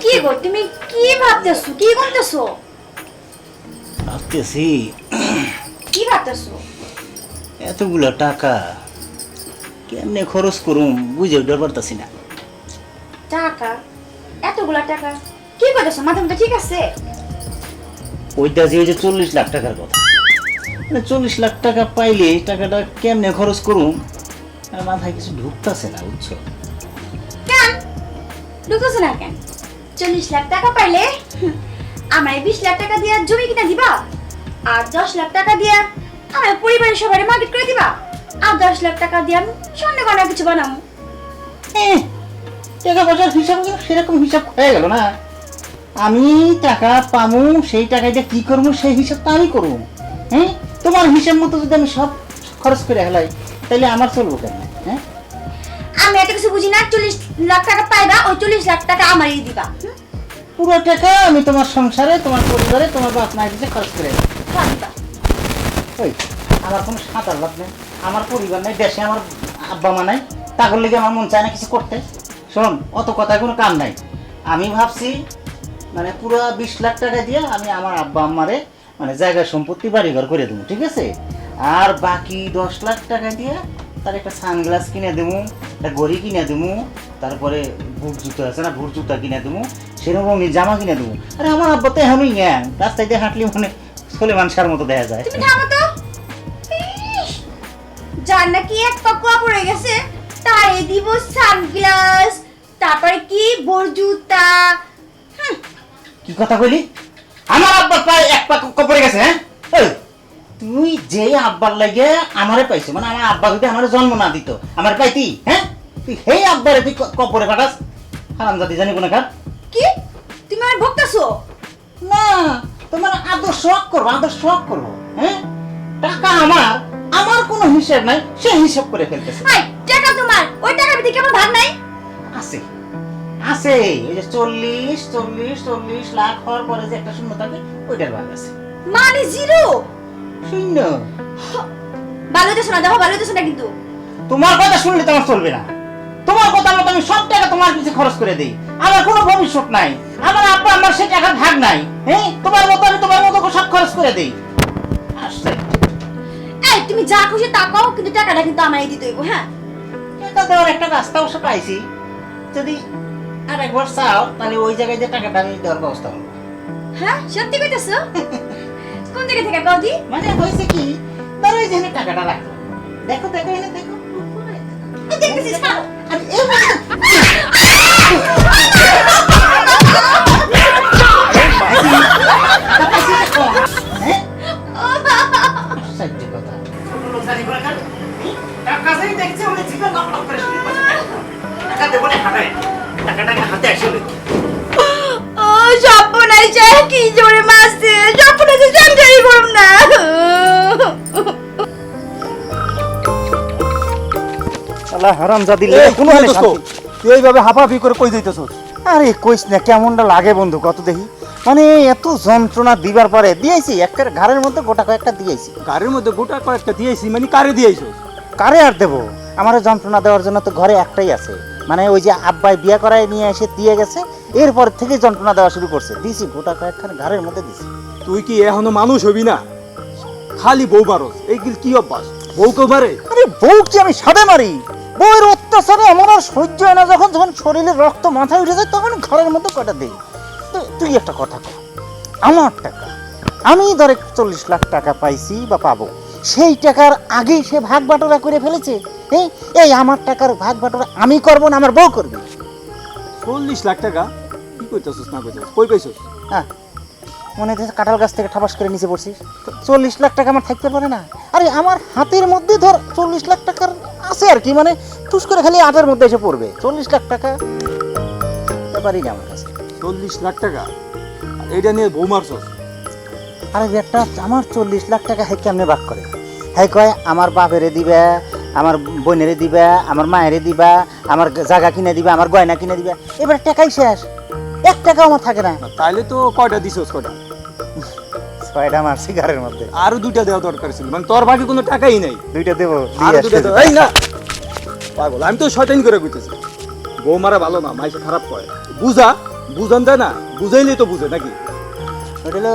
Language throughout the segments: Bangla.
কি গো তুমি কি ভাবতেছো, কি করতেছো? ভাবতেছি কি ভাবতেছো? এতগুলো টাকা কেমনে খরচ করুম বুঝে উঠতে পারতাছি না। টাকা? এতগুলা টাকা কি করতেছো? মাথা মতো ঠিক আছে? ওইটা যে ওই যে 40 লাখ টাকার কথা, 40 লাখ টাকা পাইলে টাকাটা কেমনে খরচ করুম আর মাথায় কিছু ঢুকতাছে না, বুঝছো? কেন ঢুকতেছো না কেন? 40 লাখ টাকা পাইলে আমায় 20 লাখ টাকা দিয়ে জমি কিনা দিবা, আর 10 লাখ টাকা দিয়ে আমার পরিবারের সবাই মার্কেট করে দিবা, আর 10 লাখ টাকা দিয়ে আমি স্বর্ণ গয়না কিছু বানাবো। টাকা পয়সার হিসাব সেরকম হিসাব হয়ে গেল না। আমি টাকা পামু, সেই টাকা দিয়ে কি করবো সেই হিসাবটা আমি করবো। হ্যাঁ, তোমার হিসাব মতো যদি আমি সব খরচ করে হেলাই তাহলে আমার চলবো কেন? হ্যাঁ, আমি এত কিছু বুঝি না। 40 লাখ টাকা পাইবা, ওই 40 লাখ টাকা আমারই দিবা। পুরো টাকা আমি তোমার সংসারে, তোমার পরিবারে, তোমার বাপ মায়ের কাছে খরচ করে দিবা। ওই আমার কোনো সাঁতার লাভ নেই, আমার পরিবার নেই, দেশে আমার আব্বা মা নাই, তাগর লেগে আমার মন চায় না কিছু করতে। শোন, অত কথায় কোনো কাম নাই। আমি ভাবছি মানে পুরো 20 লাখ টাকা দিয়ে আমি আমার আব্বা আম্মারে মানে জায়গা সম্পত্তি বাড়িঘর করে দেবো, ঠিক আছে? আর বাকি 10 লাখ টাকা দিয়ে তার একটা সানগ্লাস কিনে দেবো, একটা ঘড়ি কিনে দেবো, তারপরে বুট জুতো আছে না, বুট জুতা কিনে দেবো, সেরকম জামা কিনে দেবো। আরে আমার আব্বা তো এমনই জ্ঞান, রাস্তায় দিয়ে হাঁটলে মানে সোলেমান শাহর মতো দেখা যায়। তুমি থামো তো। যার নাকি এক পাকুয়া পড়ে গেছে তারে দিব সানগ্লাস, তারপরে কি বোর জুতা। কি কথা কইলি? আমার আব্বার প্রায় এক পা কপরে গেছে। হ্যাঁ, এই তুই যে আব্বার লাগে আমারে পাইছো, মানে আমার আব্বা যদি আমার জন্ম না দিত আমার পাইতি? হ্যাঁ, তুই সেই আব্বারে তুই কপরে পাঠাস? হারামজাদি জানি কোন খাত। কি তুমি আমার বকতাছো? না, তোমার আদর্শ করবো, আদর্শ করবো। হ্যাঁ, টাকা আমার, আমার কোনো হিসাব নাই, সে হিসাব করে ফেলতেছে। আই টাকা তোমার, ওই টাকার ভিতরে কেমন ভাগ নাই? আছে আছে, এই যে 40 লাখ হওয়ার পরে যে একটা শূন্য থাকে ওইটার ভাগ আছে। মানে জিরো? শূন্য। ভালো তো শোনা, দেখো ভালো তো শোনা, কিন্তু তোমার কথা শুনলে তোমার চলবে না। তোমার কথা মতো আমি সব টাকা তোমার পিছে খরচ করে দেই, আমার কোনো ভবিষ্যৎ নাই, আমার আব্বা আমার সে টাকার ভাগ নাই। হ্যাঁ, তোমার মতো আমি তোমার মতো সব খরচ করে দেই। এই তুমি যা খুশি তা পাও, কিন্তু টাকাটা কিন্তু আমারই দিতে হইব। হ্যাঁ, টাকা দেওয়ার একটা রাস্তা অবশ্য পাইছি, যদি আর একবার চাও তাহলে ওই জায়গায় যে টাকাটা আমি দেওয়ার ব্যবস্থা করবো। হ্যাঁ সত্যি কইতেছো? কোন জায়গা থেকে কও দি? মানে হয়েছে কি, ধরো এই যে টাকাটা রাখলাম, দেখো দেখো এনে দেখো, দেখতেছিস না? আমি এই ও সপনাই চাই কি জোরে মারছে, সপনাই যে জানজারি করুম না। শালা হারামজাদি এই কোনো হালে শান্তি। তুই এইভাবে হাঁপাহাঁপি করে কই যাইতেছস? আরে কইস না, কেমনটা লাগে বন্ধু কত দেখি, মানে এত যন্ত্রণা দিবার পরে দিয়েছি একটা ঘাড়ের মধ্যে গোটা কয়েকটা দিয়েছি। গাড়ির মধ্যে গোটা কয়েকটা দিয়েছি, মানে কারে দিয়েছস? কারে আর দেবো, আমার যন্ত্রণা দেওয়ার জন্য তো ঘরে একটাই আছে, মানে ওই যে আব্বাই বিয়ে করায় নিয়ে এসে দিয়ে গেছে, এরপর থেকে যন্ত্রণা দেওয়া শুরু করছে, দিছি গোটা কয়েকখানে ঘাড়ের মধ্যে দিছি। তুই কি এখনো মানুষ হবি না? খালি বউ মারস, এইগুল কি অভ্যাস? বউকে মারে? আরে বউ কি আমি সাদে মারি? বউয়ের অত্যাচারে আমার আর সহ্য হয় না, যখন যখন শরীরের রক্ত মাথায় উঠে যায় তখন ঘরের মধ্যে কটা দেই। তুই একটা কথা কর, আমার টাকা আমি ধরে 40 লাখ টাকা পাইছি বা পাবো, সেই টাকার আগেই সে ভাগ বাটোরা করে ফেলেছে। এই আমার টাকার ভাগ বাটোরা আমি করবো না আমার বউ করবে? 40 লাখ টাকা কি কইতেছস না কইতেছস? কই পাইছস? হ্যাঁ, মনে হচ্ছে কাঁঠাল গাছ থেকে ঠাপাস করে নিচে পড়ছিস। 40 লাখ টাকা আমার থাকতে পারে না? আরে আমার হাতের মধ্যে ধর 40 লাখ টাকার আছে আর কি, মানে টুস করে খালি হাতের মধ্যে এসে পড়বে 40 লাখ টাকা ব্যাপারই না আমার কাছে। 40 লাখ টাকা এইটা নিয়ে বউ মারছস? আরে একটা আমার 40 লাখ টাকা হ্যাঁ কেমনে ভাগ করে? হ্যাঁ কয় আমার বাপেরে দিবা, আমার বোনেরে দিবা, আমার মায়েরে দিবা, আমার জায়গা কিনে দিবা, আমার গয়না কিনে দিবা, এবার টাকাই শেষ, 1 টাকাও আমার থাকে না। তাইলে তো কয়টা দিছস? কয়টা? 6টা মারছি ঘরের মধ্যে, আরো 2টা দেওয়া দরকার ছিল, মানে তোর বাকি কোনো টাকাই নাই। 2টা দেবো। আর 2টা দেও। এই না পাগল, আমি তো শয়তানি করে কইতেছি, বউ মারা ভালো না, মাইসে খারাপ করে, বুঝা। বুঝান যায় না, বুঝাইলেই তো বুঝে নাকি? ওটা হলো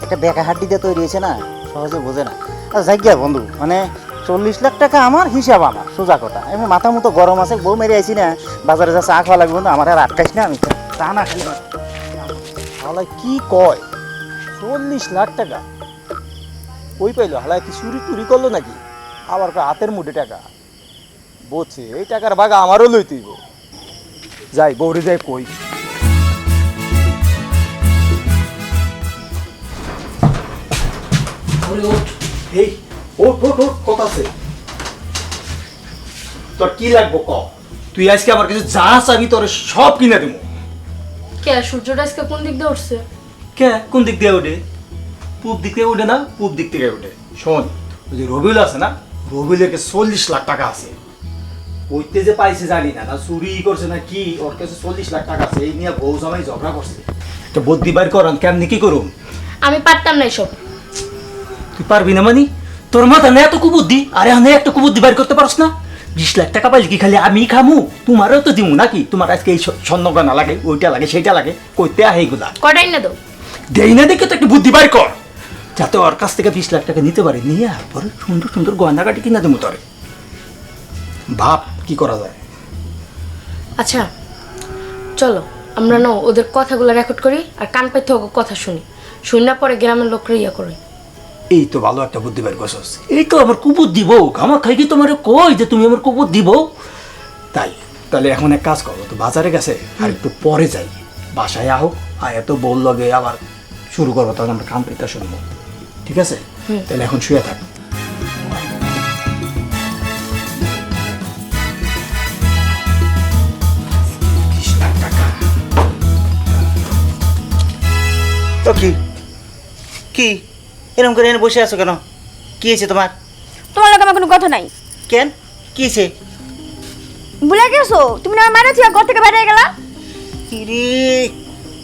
একটা বেকা হাড্ডি দিয়ে তৈরি হয়েছে না, সহজে বোঝে না। আর জায়গা বন্ধু, মানে 40 লাখ টাকা আমার, হিসাব আমার, সোজা কথা। আমি মাথা মতো গরম আছে, বউ মেরে আইছি না, বাজারে যা চা খাওয়া লাগবে না, আমার আর আটকাইস না, আমি তা না খালি না। হালাই কি কয় 40 লাখ টাকা ওই পাইলো? হালাই কি চুরি টুরি করলো নাকি? আবার কয় হাতের মুঠে টাকা। বলছে এই টাকার বাগা আমারও লই তুইব। যাই বৌরে যাই কই। এই ওঠ ওঠ ওঠ, কথা আছে। তোর কি লাগবো ক? তুই আজকে আমার কাছে যা চাবি তোর সব কিনে দেবো। কে সূর্যটা আজকে কোন দিক দিয়ে উঠছে? কে কোন দিক দিয়ে ওঠে? পূব দিক থেকে ওঠে না, পূব দিক থেকে ওঠে। শোন, ওই যে রবিউল আছে না, রবিউলের কাছে 40 লাখ টাকা আছে। ওইতে যে পাইছে জানি না, না চুরি করছে না কি, ওর কাছে 40 লাখ টাকা আছে। এই নিয়ে বউ জামাই ঝগড়া করছে। তো বুদ্ধি বাইর করান, কেমনি কি করুন? আমি পারতাম না এসব। তুই পারবি না মানে? তোর মাথা না এত কুবুদ্ধি? আরে আমি একটা কুবুদ্ধি বাইর করতে পারছ না? 20 লাখ টাকা পাইলে কি খালি আমি খামু? তোমারও তো দিমু নাকি? তোমার আজকে এই স্বর্ণগয়না লাগে, ওইটা লাগে, সেইটা লাগে, কইতে আহে এগুলা। কটাই না দাও। দেই না দেখে তো একটা বুদ্ধি বাইর কর, যাতে ওর কাছ থেকে 20 লাখ টাকা নিতে পারে, নিয়ে পরে সুন্দর সুন্দর গয়নাগাটি কিনা দেবো তোরে। ভাব কি করা যায়। আচ্ছা চলো আমরা না ওদের কথাগুলো রেকর্ড করি, আর কান পাইতে হোক কথা শুনি, শুনি না পরে গ্রামের লোকরা ইয়া করে। এই তো ভালো একটা বুদ্ধি বের করছস। এই তো আমার কুপুর দিব, আমার খাই কি তোমার কই যে তুমি আমার কুপুর দিব? তাই তাহলে এখন এক কাজ করো, তো বাজারে গেছে আর একটু পরে যাই, বাসায় আহো, আয়া তো বল লগে আবার শুরু করবো, তখন আমরা কাম পেতে শুনবো। ঠিক আছে? তাহলে এখন শুয়ে থাক। তো কি কি এরকম করে এনে বসে আছো কেন? কি হয়েছে তোমার? তোমার লোক আমার কোনো কথা নাই। কেন, কি হয়েছে? ভুলে গেছো তুমি না মারা ছিল, ঘর থেকে বেরিয়ে গেলা। রে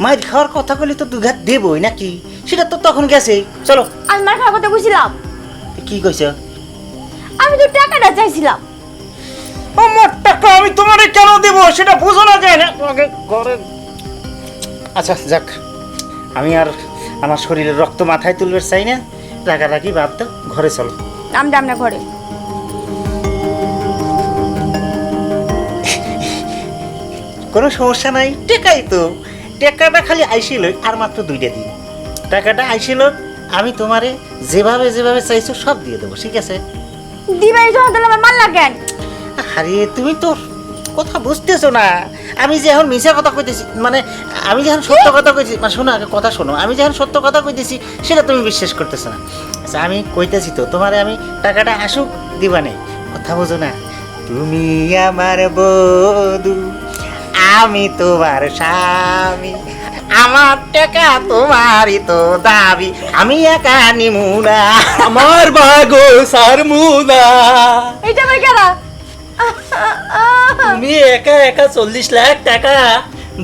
মায়ের খাওয়ার কথা বলি তো দুঘাত দেবই নাকি? সেটা তো তখন গেছে। চলো। আমি মার খাওয়ার কথা কইছিলাম। কি কইছ? আমি তো টাকাটা চাইছিলাম। আমার টাকা আমি তোমারে কেন দেব সেটা বুঝো না যায় না তোমাকে ঘরে। আচ্ছা যাক, আমি আর আমার শরীরের রক্ত মাথায় তুলবে চাই না, রাগারাগি বাদ দাও, ঘরে চলো। আমরা আমরা ঘরে। কোনো সমস্যা নাই, টেকাই তো। টাকাটা খালি আইছিল আর মাত্র 2টা দিন। টাকাটা আইছিল, আমি তোমারে যেভাবে যেভাবে চাইছো সব দিয়ে দেবো, ঠিক আছে? দিবাই যখন তাহলে আমার মারলা কেন? আরে তুমি তো কথা বুঝতেছো না। আমি যে এখন মিছা কথা কইতেছি, মানে আমি যখন সত্য কথা কইতেছি, মানে শোনো আগে কথা শোনো, আমি যখন সত্য কথা কইতেছি সেটা তুমি বিশ্বাস করতেছো না। আচ্ছা আমি কইতেছি তো তোমারে, আমি টাকাটা আসুক দিবা নেই, কথা বোঝো না? তুমি আমার বধূ, আমি তোমার স্বামী, আমার টাকা তোমারই তো দাবি, আমি একা নিমুনা। আমার বাগো সারমুনা, এইটা ভাই কেনা? তুমি একা একা 40 লাখ টাকা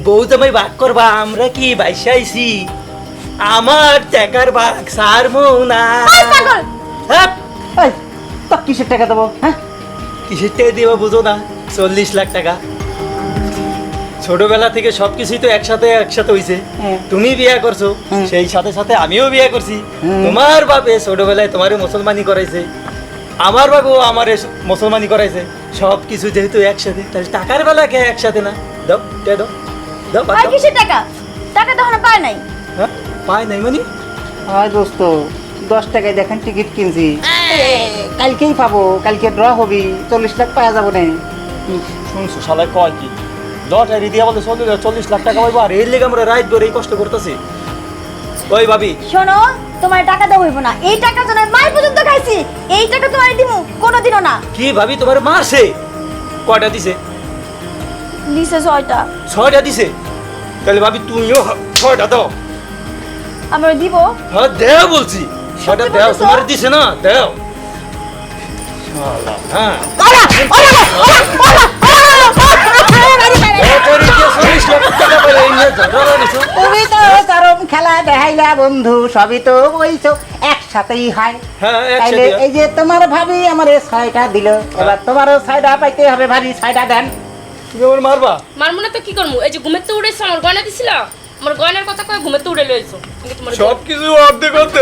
বউ জামাই ভাগ করবা, আমরা কি বাইসাইছি? আমার টাকার ভাগ সারমুনা। পাগল। হ্যাঁ, এই তো কিসের টাকা দেবো? হ্যাঁ কিসের টাকা দিবা বুঝো না? 40 লাখ টাকা। ছোটবেলা থেকে সবকিছুই তো একসাথে একসাথে হইছে। হ্যাঁ। তুমি বিয়ে করছো, হ্যাঁ। সেই সাথে সাথে আমিও বিয়ে করছি। হ্যাঁ। তোমার বাপে ছোটবেলায় তোমারে মুসলমানি করাইছে, আমার বাবু আমারে মুসলমানি করাইছে। সব কিছু যেহেতু একসাথে, তাহলে টাকার বেলা কে একসাথে না? দাও টাকা দাও, দাও বাদ ভাই দাও। কিসের টাকা? টাকা তো এখনো পায় নাই। হ্যাঁ, পায় নাই মানে? হয় দোস্ত, 10 টাকায় দেখেন টিকিট কিনছি, কালকেই পাবো, কালকে ড্র হবি, 40 লাখ পাওয়া যাবো না। শুনছো শালা কয় কি? লটারি দিয়া বলে 40 লাখ টাকা পাইবো, আর এর লেগে আমরা রাইট করে এই কষ্ট করতেছি। ওই ভাবি, শোনো, তোমার টাকা দেওয়া হইব না। এই টাকা তো নয়, মাই পর্যন্ত খাইছি। এই টাকা তোমার দিমু কোনোদিনও না। কি ভাবি তোমার মারছে? কয়টা দিছে? দিছে 6টা। 6টা দিছে? তাহলে ভাবি তুমিও 6টা দাও। আমরা দিব। হ্যাঁ দেও বলছি, 6টা সত্যি দেও। বলতেছো? তোমার দিছে না, দেও। শালা, হ্যাঁ লটারি দিয়ে 40 লাখ টাকা পাইলে এই নিয়ে ঝগড়া লাগাইছো? তুমি তো চরম খেলা দেখাইলা বন্ধু, সবই তো বলছো একসাথেই হয়। হ্যাঁ, তাইলে একসাথে। এই যে তোমার ভাবি আমার 6টা দিল, এবার তোমারও 6টা পাইতে হবে, ভাবি 6টা দেন। তুমি আমার মারবা? মারমু না তো কি করমু? এই যে ঘুমের তো উড়েছো, আমার গয়না দিছিল, আমার গয়নার কথা কয় ঘুমের তো উড়ে লইছো। আমি তোমার সব কিছু অর্ধেক করতে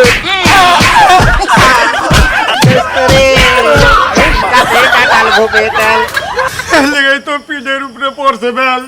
কাটাল ভোপে কাল লেগে তো পিঠের উপরে পড়ছে বেল।